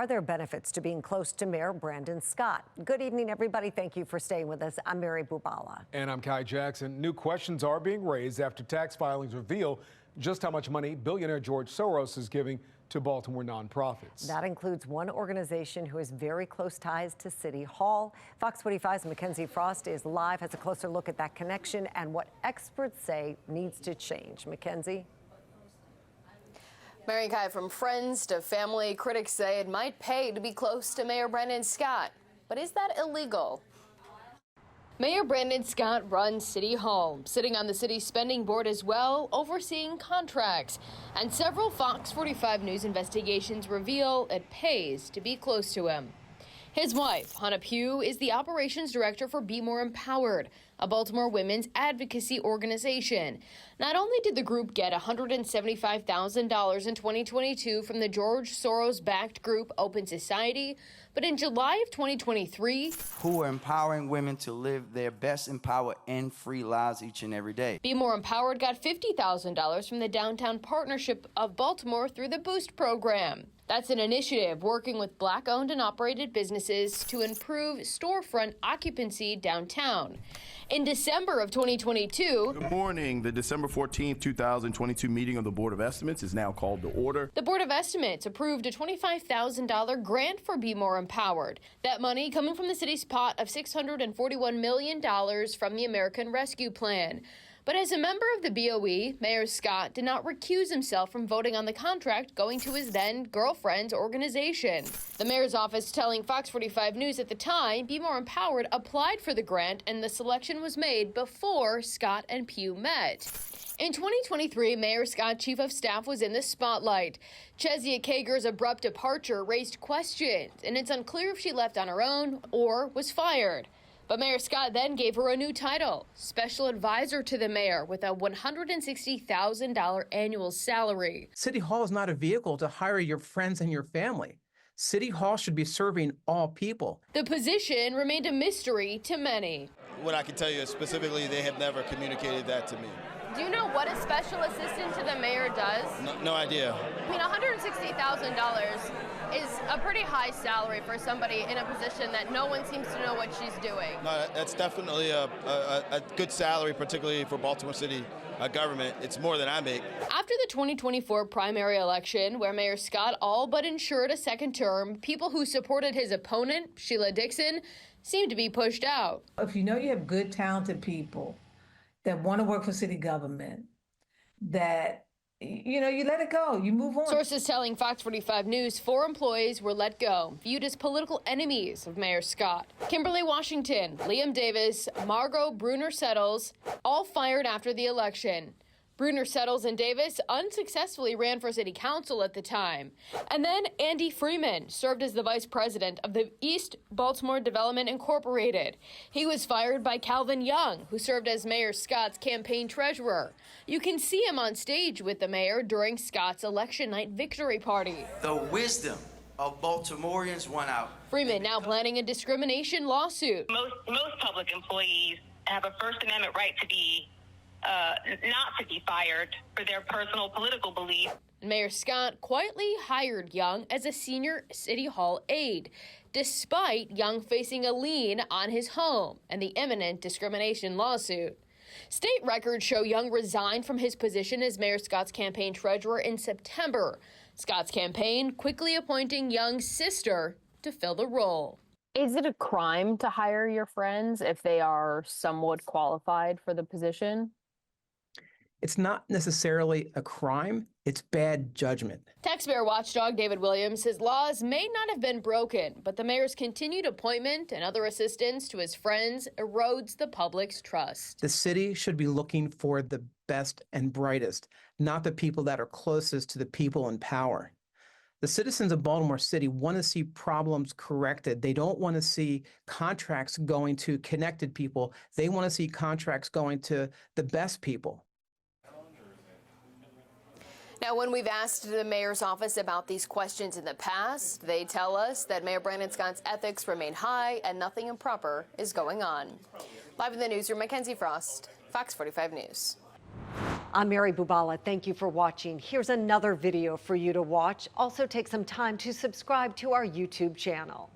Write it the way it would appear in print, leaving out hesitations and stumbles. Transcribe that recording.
Are there benefits to being close to Mayor Brandon Scott? Good evening, everybody. Thank you for staying with us. I'm Mary Bubala. And I'm Kai Jackson. New questions are being raised after tax filings reveal just how much money billionaire George Soros is giving to Baltimore nonprofits. That includes one organization who has very close ties to City Hall. Fox 45's Mackenzie Frost is live, has a closer look at that connection and what experts say needs to change. Mackenzie? Mary and Kai, from friends to family, critics say it might pay to be close to Mayor Brandon Scott. But is that illegal? Mayor Brandon Scott runs City Hall, sitting on the city's spending board as well, overseeing contracts. And several Fox 45 News investigations reveal it pays to be close to him. His wife, Hannah Pugh, is the operations director for Be More Empowered, a Baltimore women's advocacy organization. Not only did the group get $175,000 in 2022 from the George Soros-backed group Open Society, but in July of 2023, who are empowering women to live their best empowered and free lives each and every day. Be More Empowered got $50,000 from the Downtown Partnership of Baltimore through the Boost program. That's an initiative working with Black-owned and operated businesses to improve storefront occupancy downtown. In December of 2022, good morning. The December 14th, 2022 meeting of the Board of Estimates is now called to order. The Board of Estimates approved a $25,000 grant for Be More Empowered. That money coming from the city's pot of $641 million from the American Rescue Plan. But as a member of the BOE, Mayor Scott did not recuse himself from voting on the contract going to his then-girlfriend's organization. The mayor's office telling Fox 45 News at the time, Be More Empowered applied for the grant and the selection was made before Scott and Pugh met. In 2023, Mayor Scott's chief of staff was in the spotlight. Kezia Kager's abrupt departure raised questions, and it's unclear if she left on her own or was fired. But Mayor Scott then gave her a new title, Special Advisor to the Mayor, with a $160,000 annual salary. City Hall is not a vehicle to hire your friends and your family. City Hall should be serving all people. The position remained a mystery to many. What I can tell you is specifically, they have never communicated that to me. Do you know what a special assistant to the mayor does? No idea. I mean, $160,000 is a pretty high salary for somebody in a position that no one seems to know what she's doing. No, that's definitely a good salary, particularly for Baltimore City government. It's more than I make. After the 2024 primary election, where Mayor Scott all but ensured a second term, people who supported his opponent, Sheila Dixon, seemed to be pushed out. If you know you have good, talented people that want to work for city government, that you let it go. You move on. Sources telling Fox 45 News 4 employees were let go, viewed as political enemies of Mayor Scott. Kimberly Washington, Liam Davis, Margot Bruner-Settles, all fired after the election. Bruner-Settles and Davis unsuccessfully ran for city council at the time. And then Andy Freeman served as the vice president of the East Baltimore Development Incorporated. He was fired by Calvin Young, who served as Mayor Scott's campaign treasurer. You can see him on stage with the mayor during Scott's election night victory party. The wisdom of Baltimoreans won out. Freeman now planning a discrimination lawsuit. Most public employees have a First Amendment right to be not to be fired for their personal political beliefs. Mayor Scott quietly hired Young as a senior City Hall aide, despite Young facing a lien on his home and the imminent discrimination lawsuit. State records show Young resigned from his position as Mayor Scott's campaign treasurer in September. Scott's campaign quickly appointing Young's sister to fill the role. Is it a crime to hire your friends if they are somewhat qualified for the position? It's not necessarily a crime, it's bad judgment. Taxpayer watchdog David Williams says laws may not have been broken, but the mayor's continued appointment and other assistance to his friends erodes the public's trust. The city should be looking for the best and brightest, not the people that are closest to the people in power. The citizens of Baltimore City want to see problems corrected. They don't want to see contracts going to connected people. They want to see contracts going to the best people. Now, when we've asked the mayor's office about these questions in the past, they tell us that Mayor Brandon Scott's ethics remain high and nothing improper is going on. Live in the newsroom, Mackenzie Frost, Fox 45 News. I'm Mary Bubala. Thank you for watching. Here's another video for you to watch. Also take some time to subscribe to our YouTube channel.